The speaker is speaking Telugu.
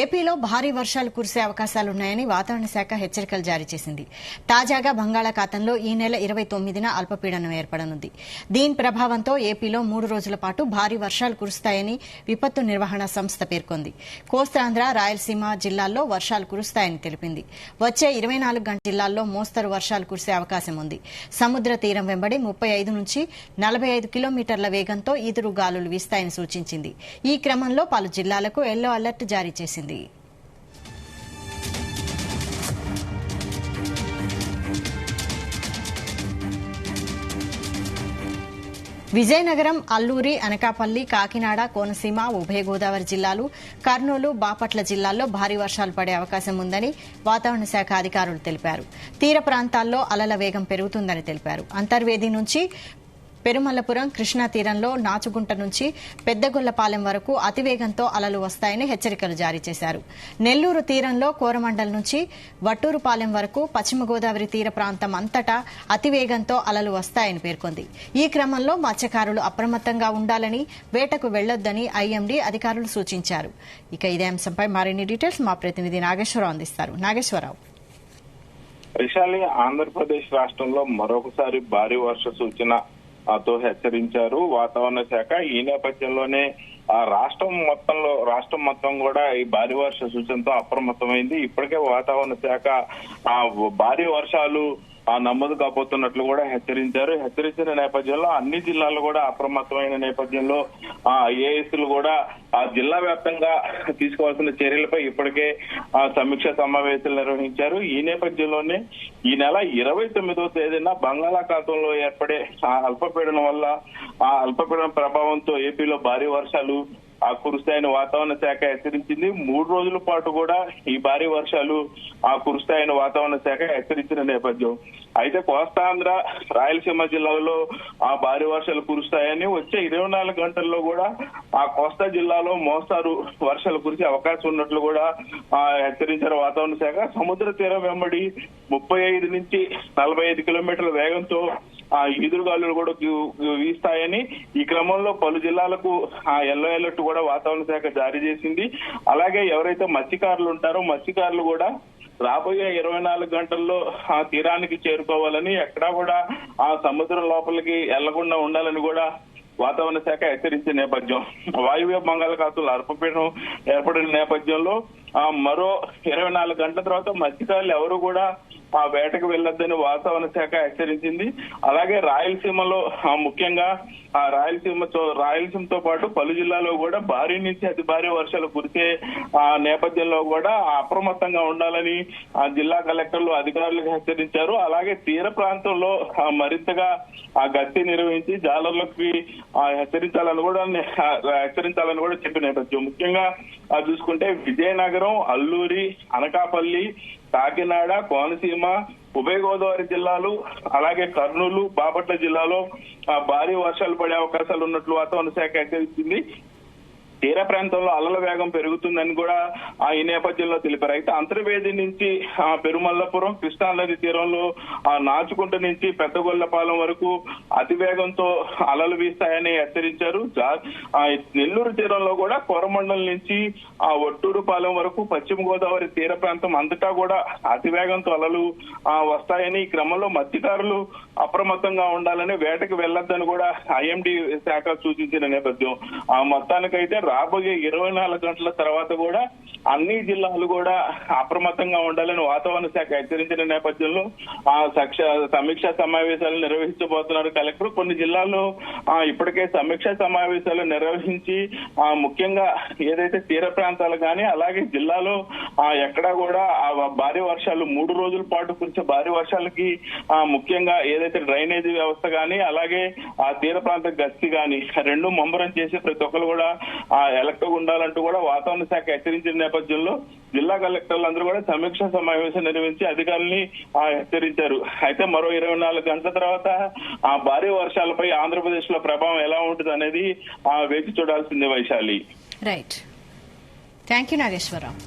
ఏపీలో భారీ వర్షాలు కురిసే అవకాశాలున్నాయని వాతావరణ శాఖ హెచ్చరికలు జారీ చేసింది. తాజాగా బంగాళాఖాతంలో ఈ నెల 29న అల్పపీడనం ఏర్పడనుంది. దీని ప్రభావంతో ఏపీలో 3 రోజుల పాటు భారీ వర్షాలు కురుస్తాయని విపత్తు నిర్వహణ సంస్థ పేర్కొంది. కోస్తాంధ్ర, రాయలసీమ జిల్లాల్లో వర్షాలు కురుస్తాయని తెలిపింది. వచ్చే 24 గంటల జిల్లాల్లో మోస్తరు వర్షాలు కురిసే అవకాశం ఉంది. సముద్ర తీరం వెంబడి 35 నుంచి 45 కిలోమీటర్ల వేగంతో ఈదురు గాలులు వీస్తాయని సూచించింది. ఈ క్రమంలో పలు జిల్లాలకు ఎల్లో అలర్ట్ జారీ చేసింది. విజయనగరం, అల్లూరి, అనకాపల్లి, కాకినాడ, కోనసీమ, ఉభయ గోదావరి జిల్లాలు, కర్నూలు, బాపట్ల జిల్లాల్లో భారీ వర్షాలు పడే అవకాశం ఉందని వాతావరణ శాఖ అధికారులు తెలిపారు. తీర ప్రాంతాల్లో అలల వేగం పెరుగుతుందని తెలిపారు. అంతర్వేది నుంచి పెరుమల్లపురం, కృష్ణా తీరంలో నాచుగుంట నుంచి పెద్దగొల్లపాలెం వరకు అతివేగంతో అలలు వస్తాయని హెచ్చరికలు జారీ చేశారు. నెల్లూరు తీరంలో కోరమండల్ నుంచి వట్టూరుపాలెం వరకు, పశ్చిమ గోదావరి తీర ప్రాంతం అంతటా అతివేగంతో అలలు వస్తాయని పేర్కొంది. ఈ క్రమంలో మత్స్యకారులు అప్రమత్తంగా ఉండాలని, వేటకు వెళ్లొద్దని ఐఎండీ అధికారులు సూచించారు. ఇక ఇదే అంశంపై మరిన్ని డీటెయిల్స్ మా ప్రతినిధి నాగేశ్వరరావు అందిస్తారు. నాగేశ్వరరావు. వైశాలి, ఆంధ్రప్రదేశ్ రాష్ట్రంలో మరొకసారి భారీ వర్ష సూచన తో హెచ్చరించారు వాతావరణ శాఖ. ఈ నేపథ్యంలోనే రాష్ట్రం మొత్తం కూడా ఈ భారీ వర్ష సూచనతో అప్రమత్తమైంది. ఇప్పటికే వాతావరణ శాఖ భారీ వర్షాలు నమోదు కాబోతున్నట్లు కూడా హెచ్చరించిన నేపథ్యంలో అన్ని జిల్లాలు కూడా అప్రమత్తమైన నేపథ్యంలో ఐఏఎస్లు కూడా జిల్లా వ్యాప్తంగా తీసుకోవాల్సిన చర్యలపై ఇప్పటికే సమీక్ష సమావేశాలు నిర్వహించారు. ఈ నేపథ్యంలోనే ఈ నెల 29వ తేదీన బంగాళాఖాతంలో ఏర్పడే అల్పపీడనం వల్ల అల్పపీడనం ప్రభావంతో ఏపీలో భారీ వర్షాలు కురుస్తాయని వాతావరణ శాఖ హెచ్చరించింది. 3 రోజుల పాటు కూడా ఈ భారీ వర్షాలు కురుస్తాయని వాతావరణ శాఖ హెచ్చరించిన నేపథ్యం. అయితే కోస్తాంధ్ర, రాయలసీమ జిల్లాలో భారీ వర్షాలు కురుస్తాయని, వచ్చే 24 గంటల్లో కూడా కోస్తా జిల్లాలో మోస్తారు వర్షాలు కురిసే అవకాశం ఉన్నట్లు కూడా హెచ్చరించారు వాతావరణ శాఖ. సముద్ర తీరం వెంబడి 35 నుంచి 45 కిలోమీటర్ల వేగంతో ఈదురుగాలులు కూడా వీస్తాయని, ఈ క్రమంలో పలు జిల్లాలకు ఎల్లో అలర్ట్ కూడా వాతావరణ శాఖ జారీ చేసింది. అలాగే ఎవరైతే మత్స్యకారులు ఉంటారో మత్స్యకారులు కూడా రాబోయే 24 గంటల్లో తీరానికి చేరుకోవాలని, ఎక్కడా కూడా సముద్రం లోపలికి వెళ్లకుండా ఉండాలని కూడా వాతావరణ శాఖ హెచ్చరించిన నేపథ్యం. వాయువ్య బంగాళాఖాతంలో అల్పపీడనం ఏర్పడిన నేపథ్యంలో మరో 24 గంటల తర్వాత మత్స్యకారులు ఎవరు కూడా వేటకు వెళ్లొద్దని వాతావరణ శాఖ హెచ్చరించింది. అలాగే రాయలసీమలో ముఖ్యంగా రాయలసీమతో పాటు పలు జిల్లాలో కూడా భారీ నుంచి అతి భారీ వర్షాలు కురిసే నేపథ్యంలో కూడా అప్రమత్తంగా ఉండాలని జిల్లా కలెక్టర్లు అధికారులకు హెచ్చరించారు. అలాగే తీర ప్రాంతంలో మరింతగా గస్తీ నిర్వహించి జాలర్లకి హెచ్చరించాలని కూడా చెప్పిన నేపథ్యం. ముఖ్యంగా చూసుకుంటే విజయనగరం, అల్లూరి, అనకాపల్లి, కాకినాడ, కోనసీమ, ఉభయ గోదావరి జిల్లాలు, అలాగే కర్నూలు, బాపట్ల జిల్లాలో భారీ వర్షాలు పడే అవకాశాలు ఉన్నట్లు వాతావరణ శాఖ హెచ్చరించింది. తీర ప్రాంతంలో అలల వేగం పెరుగుతుందని కూడా ఈ నేపథ్యంలో తెలిపారు. అయితే అంతర్వేది నుంచి పెరుమల్లపురం, కృష్ణా నది తీరంలో నాచుకుంట నుంచి పెద్దగొల్లపాలెం వరకు అతివేగంతో అలలు వీస్తాయని హెచ్చరించారు. నెల్లూరు తీరంలో కూడా కోరమండల్ నుంచి వట్టూరుపాలెం వరకు పశ్చిమ గోదావరి తీర ప్రాంతం అంతటా కూడా అతివేగంతో అలలు వస్తాయని, ఈ క్రమంలో మత్స్యకారులు అప్రమత్తంగా ఉండాలని, వేటకు వెళ్లొద్దని కూడా ఐఎండీ శాఖ సూచించిన నేపథ్యం. మొత్తానికైతే రాబోయే 24 గంటల తర్వాత కూడా అన్ని జిల్లాలు కూడా అప్రమత్తంగా ఉండాలని వాతావరణ శాఖ హెచ్చరించిన నేపథ్యంలో సమీక్షా సమావేశాలు నిర్వహించబోతున్నారు కలెక్టర్. కొన్ని జిల్లాల్లో ఇప్పటికే సమీక్షా సమావేశాలు నిర్వహించి ముఖ్యంగా ఏదైతే తీర ప్రాంతాలు కానీ అలాగే జిల్లాలో ఎక్కడా కూడా భారీ వర్షాలు 3 రోజుల పాటు కురిసే భారీ వర్షాలకి ముఖ్యంగా ఏదైతే డ్రైనేజీ వ్యవస్థ కానీ అలాగే తీర ప్రాంత గస్తీ కానీ రెండు ముమ్మరం చేసి ప్రతి ఒక్కరు కూడా ఎలక్ట్గా ఉండాలంటూ కూడా వాతావరణ శాఖ హెచ్చరించిన నేపథ్యంలో జిల్లా కలెక్టర్లు అందరూ కూడా సమీక్షా సమావేశం నిర్వహించి అధికారుల్ని హెచ్చరించారు. అయితే మరో 24 గంటల తర్వాత భారీ వర్షాలపై ఆంధ్రప్రదేశ్ లో ప్రభావం ఎలా ఉంటుంది అనేది వేచి చూడాల్సిందే Vaishali. Right. Thank you Nageswararao.